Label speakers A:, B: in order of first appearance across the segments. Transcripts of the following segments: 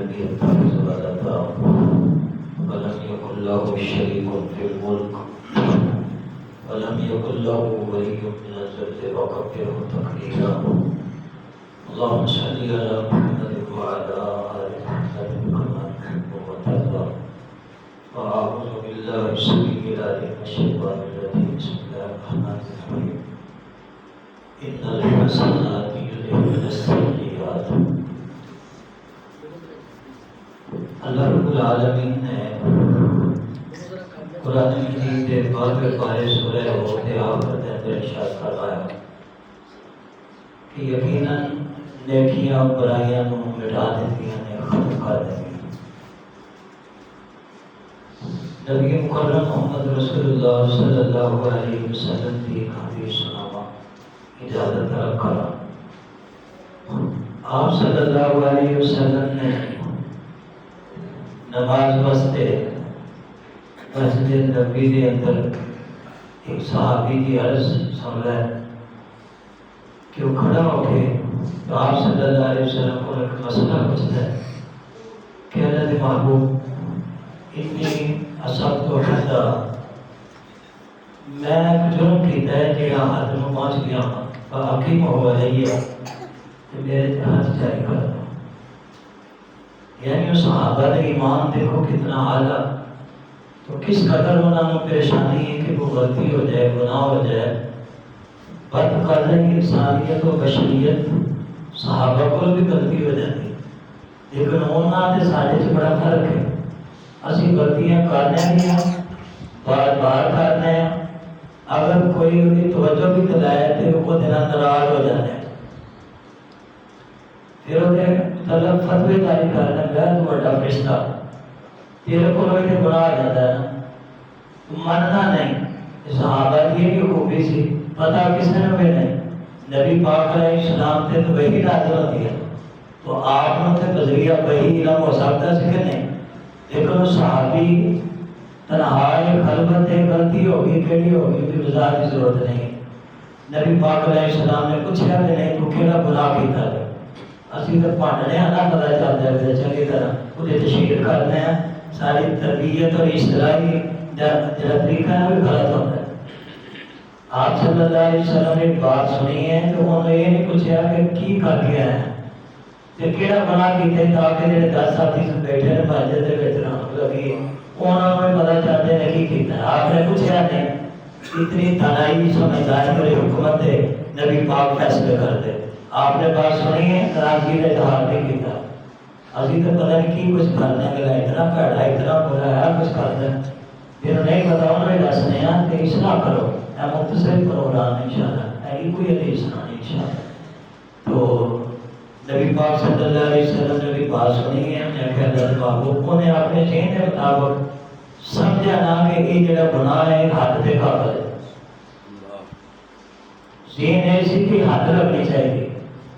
A: طبیعت حافظ والا تھا. ولم يكن له شريك في الملك ولم يكن له ولي من الذل وكبره تكبيرا. اللهم صل على محمد وعلى آل محمد كما تحب وترضى. وأعوذ بالله السميع العليم من الشيطان الرجيم. بسم الله الرحمن الرحيم. إن الحسنات يذهبن السيئات. اللہ رب العالمین نے قرآن مجید کے باب پارے سورہ ہود آخر کے اندر ارشاد فرمایا کہ یقیناً نیکیاں برائیاں کو مٹا دیتی ہیں، ختم کر دیتی ہیں. نبی مکرم محمد رسول اللہ صلی اللہ علیہ وسلم کی حدیث سناوا اجازت رکھا. آپ صلی اللہ علیہ وسلم نے نماز واسطے مسجد نبوی کے اندر ایک صحابی کی عرض سن رہا ہے کہ وہ کھڑا ہو کے تو آپ صلی اللہ علیہ وسلم کو ایک مسئلہ پوچھتا ہے کہ حضرت محبوب اتنی اصب تو حدا میں جرم کیتا ہے کہ حد میں پہنچ گیا ہوں حکیم ہو رہی ہے کہ میرے ہاتھ جاری کر دو. یعنی اس صحابہ نے ایمان دیکھو کتنا اعلیٰ، تو کس قدر انہوں نے پریشانی ہے کہ وہ غلطی ہو جائے، گناہ ہو جائے. بد قدر انسانیت و بشریت صحابہ کو بھی غلطی ہو جاتی، لیکن انہوں نے سارے سے بڑا فرق ہے. اسی غلطیاں کرنے دیا بار بار کرنے ہیں، اگر کوئی ان توجہ بھی دلائے تو وہ دن ناراض ہو جاتے ہیں. پھر انہیں طلب فتوی جاری کرنا گیا تو بڑا فرشتہ تیرے کو لوگ گناہ آ جاتا ہے نا، مننا نہیں. صحابہ کی یہ بھی خوبی سی، پتہ کس نے بھی نہیں. نبی پاک علیہ السلام تھے تو وہی نازل ہوتی ہے، تو آپ نے تھے بذریعہ وہی علم ہو سکتا ہے کہ نہیں. لیکن وہ صحابی تنہائی خلوت غلطی ہوگی کیڑی ہوگی بھی وضاحت کی ضرورت نہیں. نبی پاک علیہ السلام نے پوچھا کہ نہیں تو کیڑا گناہ کیتا ہے. اسی تو پڑھنے ہیں نا، پتہ چل جائے چنگی طرح وہ تشہیر کرنے ہیں. ساری تربیت اور اصطلاحی جڑا طریقہ ہے وہ غلط ہوتا ہے. آپ صلی اللہ علیہ وسلم نے ایک بات سنی ہے تو انہوں نے یہ نہیں پوچھا کہ کی کر کے آئے ہیں کہ کیڑا گناہ کیتے تاکہ جڑے 10 ساتھی سے بیٹھے ہیں مسجد دے وچ رحمت لگی انہوں نے پتہ چلتے ہیں کی کیتا ہے. آپ نے پوچھا نہیں. اتنی تنہائی سمجھداری اور حکمت ہے نبی پاک فیصلے کرتے. آپ نے بات سنی ہے ناراضگی کا اظہار نہیں کیتا. ابھی تو پتہ نہیں کی کچھ کرنے کے لیے اتنا پیڑا اتنا برا ہے کچھ کرتے ہیں. پھر نہیں پتا انہوں نے دسنے ہیں کہ اصلاح کرو. اے مختصر پروگرام انشاءاللہ ایک کوئی حدیث سنانی انشاءاللہ. تو نبی پاک صلی اللہ علیہ وسلم نے بھی بات سنی ہے. میں کہ حضرت محبوب نے اپنے ذہن کے مطابق سمجھا نہ کہ یہ جڑا گناہ ہے حد کے قابل ہے. ذہن ایسی کہ حد رکھنی چاہیے.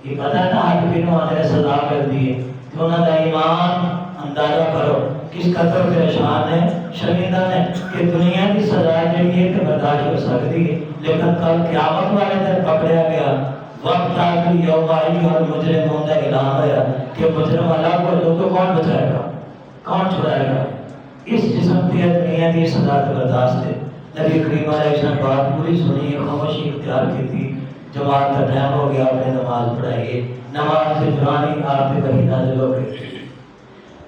A: یہ پتہ نہ حد بھی نے سزا کر دی ہے تو انہوں کا ایمان اندازہ کرو کس قدر پریشان ہے شرمندہ ہے کہ دنیا کی سزا جڑی ہے کہ برداشت ہو سکتی ہے، لیکن کل قیامت والے دن پکڑیا گیا وقت آگئی یوم آئی اور مجرموں کا اعلان ہوا کہ مجرم اللہ کو لوگ تو کون بچائے گا، کون چھڑائے گا. اس جسم کی دنیا کی سزا تو برداشت ہے. نبی کریم علیہ السلام بات پوری سنی، خاموشی اختیار کی تھی. جماعت کا ٹائم ہو گیا، آپ نے نماز پڑھائی. نماز سے جوانی آپ پہ وحی نازل ہو گئی.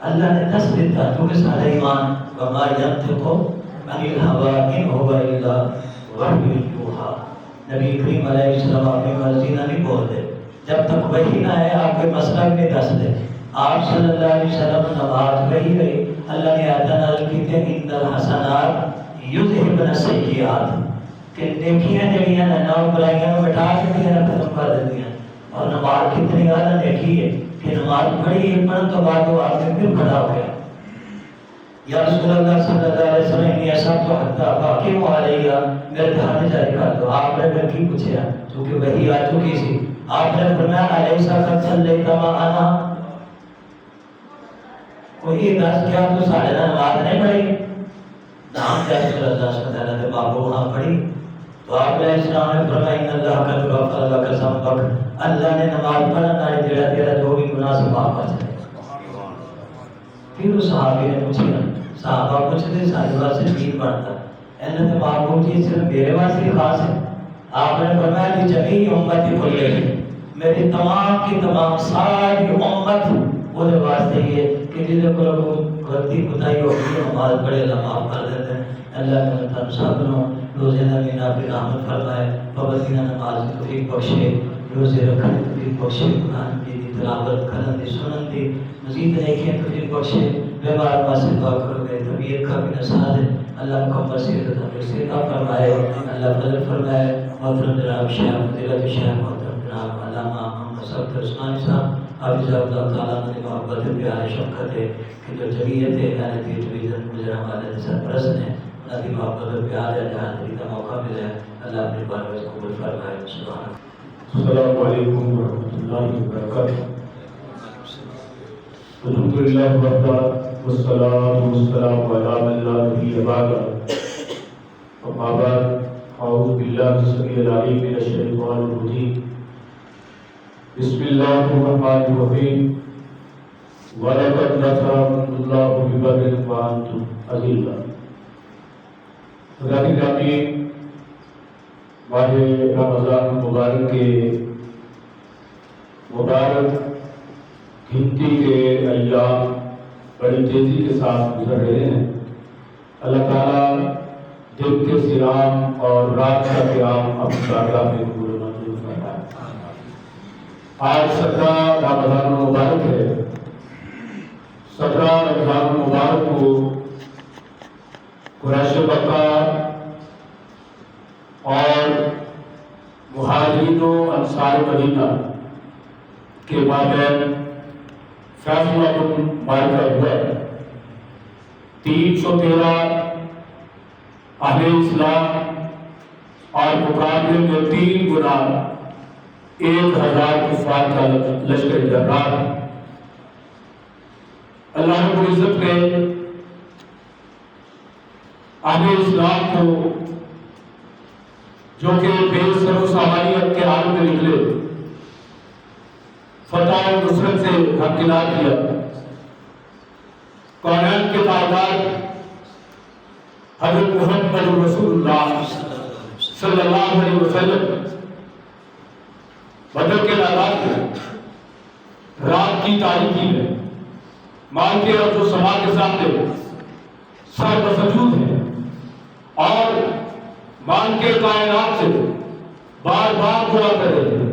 A: اللہ نے دس دیتا کیونکہ سارے ایمان وما ينطق عن الهوى ان هو الا وحی یوحی. نبی کریم علیہ السلام اپنی مرضی نہ نہیں بولتے جب تک وحی نہ ہے. آپ کے مسئلہ بھی دس دے. آپ صلی اللہ علیہ وسلم نماز وحی گئی. اللہ نے آیت نازل کی کہ ان الحسنات یذہبن السیئات کہ نیکیاں جڑیاں ہیں نہ برائیاں مٹا کے ختم کر دیتی ہیں. اور نماز کتنی زیادہ نیکی ہے کہ نماز پڑھی ہے پڑھنے تو بعد وہ آپ نے پھر کھڑا ہو گیا. یا رسول اللہ صلی اللہ علیہ وسلم انی اصبت حتی فاقم علیہ میرے ہاتھ جاری کر دو. آپ نے پھر کی پوچھا چونکہ وہی آ چکی سی. آپ نے فرمایا علیہ قد صلیت معنا کوئی دس کیا تو سارے نماز نہیں پڑھی. نام کیا رسول اللہ صلی اللہ علیہ وسلم بابو ہاں پڑھی. تو آپ علیہ السلام نے فرمایا ان اللہ قد غفر لک ذنبک. اللہ نے نماز پڑھنے والے جڑا تیرا جو بھی گناہ سے معاف کر دے. پھر اس صحابی نے پوچھا، صحابہ پوچھتے سارے واسطے دین بڑھتا انہوں نے معلوم کی صرف میرے واسطے خاص ہے؟ آپ نے فرمایا کہ جمیع امتی کلہم، میری تمام کی تمام ساری امت وہ واسطے یہ کہ جن کو غلطی کوتاہی ہوگی نماز پڑھے اللہ معاف کر دیتے ہیں۔ اللہ نے تم سب کو روزے نبی نافع رحمت فرمائے، پابندیاں نماز کی توفیق بخشے، روزے رکھنے کی توفیق بخشے، قرآن کی تلاوت کرن دی سنن دی مزید نیکیاں توفیق بخشے۔ بیمار واسطے دعا کرو گے، طبیعت کا بھی نساز ہے، اللہ مکمل صحت تندرستی عطا فرمائے، اللہ فضل فرمائے۔ محترم جناب شیخ فضیلت شیخ محترم جناب علامہ محمد صفدر عثمانی صاحب حافظ اللہ تعالیٰ نے محبت پیار شفقت ہے کہ جو جمعیت ہے یعنی تیر ڈویژن گجران والے سرپرست ہیں، انہوں کی محبت پیار ہے، جہاں دلی کا موقع ملے اللہ اپنے پرویز قبول فرمائے۔ سبحان
B: السلام علیکم ورحمۃ اللہ وبرکاتہ۔ الحمدللہ وحدہ والصلاۃ والسلام علی من لا نبی بعدہ، اما بعد، اعوذ باللہ السمیع العلیم من الشیطان الرجیم، بسم اللہ الرحمن الرحیم، وَلَقَدْ نَصَرَكُمُ اللَّهُ بِبَدْرٍ وَأَنْتُمْ أَذِلَّةٌ۔ حضرات گرامی، ماہ رمضان مبارک کے مبارک گنتی کے ایام بڑی تیزی کے ساتھ گزر رہے ہیں۔ اللہ تعالیٰ دن کے صیام اور رات کا قیام اپنی بارگاہ میں قبول و منظور فرمائے۔ آج 17 رمضان مبارک ہے۔ 17 رمضان مبارک کو قریش مکہ اور مہاجرین و انصار مدینہ کے مابین فیصلہ کن معرکہ ہوا ہے۔ 313 اہل اسلام اور مقابلے میں 3 گنا 1000 کفار کا لشکر جرار۔ اللہ رب العزت نے اہل اسلام کو جو کہ بے سر و سامانیت کے حال میں نکلے فتح و نصرت سے ہمکنار کیا۔ کائنات کے تاجدار حضرت محمد رسول اللہ صلی اللہ علیہ وسلم بدر کے میدان میں رات کی تاریکی میں مالکے اور جو سما کے سامنے سر بسجود ہیں اور مالکے کائنات سے بار بار دعا کر رہے ہیں،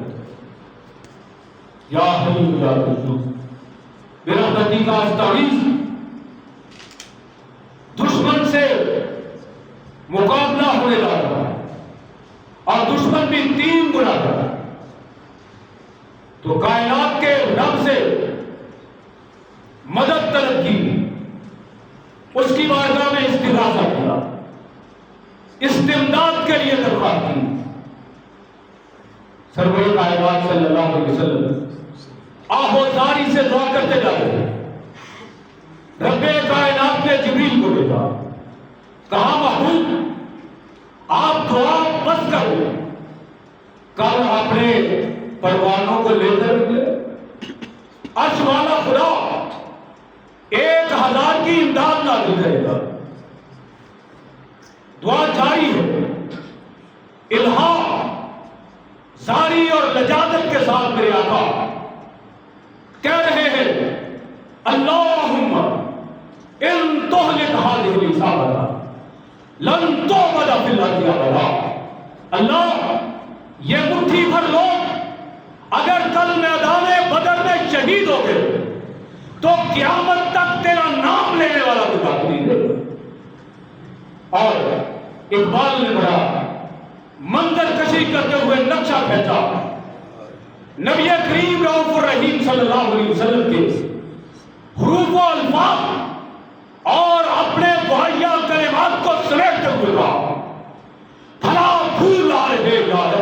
B: یا حی یا قیوم برحمتک استغیث۔ دشمن سے مقابلہ ہونے لگا رہا ہے اور دشمن بھی 3 گنا ہے، تو کائنات کے رب سے مدد طلب کی، اس کی بارگاہ میں استغاثہ کیا، استمداد کے لیے درخواست کی۔ سرور کائنات صلی اللہ علیہ وسلم آہوزاری سے دعا کرتے جا رہے ہیں۔ رب کائنات نے جبریل کو بھیجا، کہا محبوب آپ دعا بس کرو، کل اپنے پروانوں کو لے کر نکلے، عرش والا خدا 1000 کی امداد نازل کرے گا۔ دعا جاری ہے، الہا زاری اور لجاجت کے ساتھ میرے آقا کہہ رہے ہیں، اللہم ان تہلک ہذہ العصابۃ لن تعبد فی الارض ابدا۔ اللہ یہ مٹھی بھر لوگ اگر کل میدان بدر میں شہید ہو گئے تو قیامت تک تیرا نام لینے والا کوئی باقی نہیں رہے۔ اور اقبال نے بڑا منظر کشی کرتے ہوئے نقشہ کھینچا، نبی کریم رؤوف الرحیم صلی اللہ علیہ وسلم کے حروف و الفاظ اور اپنے مہیا کلمات کو سمیٹتے ہوئے کہا، بھلا پھول آ رہے یار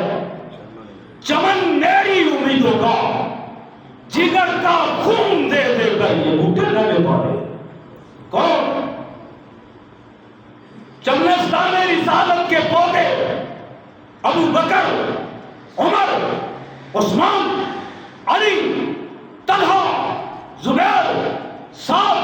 B: چمن میری امیدوں کا، جگر کا خون دے دے کر یہ بوٹے نہ لے پائے۔ کون؟ چمنستان رسالت کے پودے ابو بکر، عمر، عثمان، علی، طلحہ، زبیر، سعد،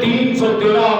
B: 313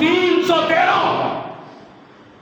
B: 313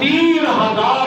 B: 3000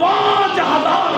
B: 5000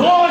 B: 2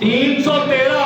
B: 313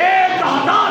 B: 1000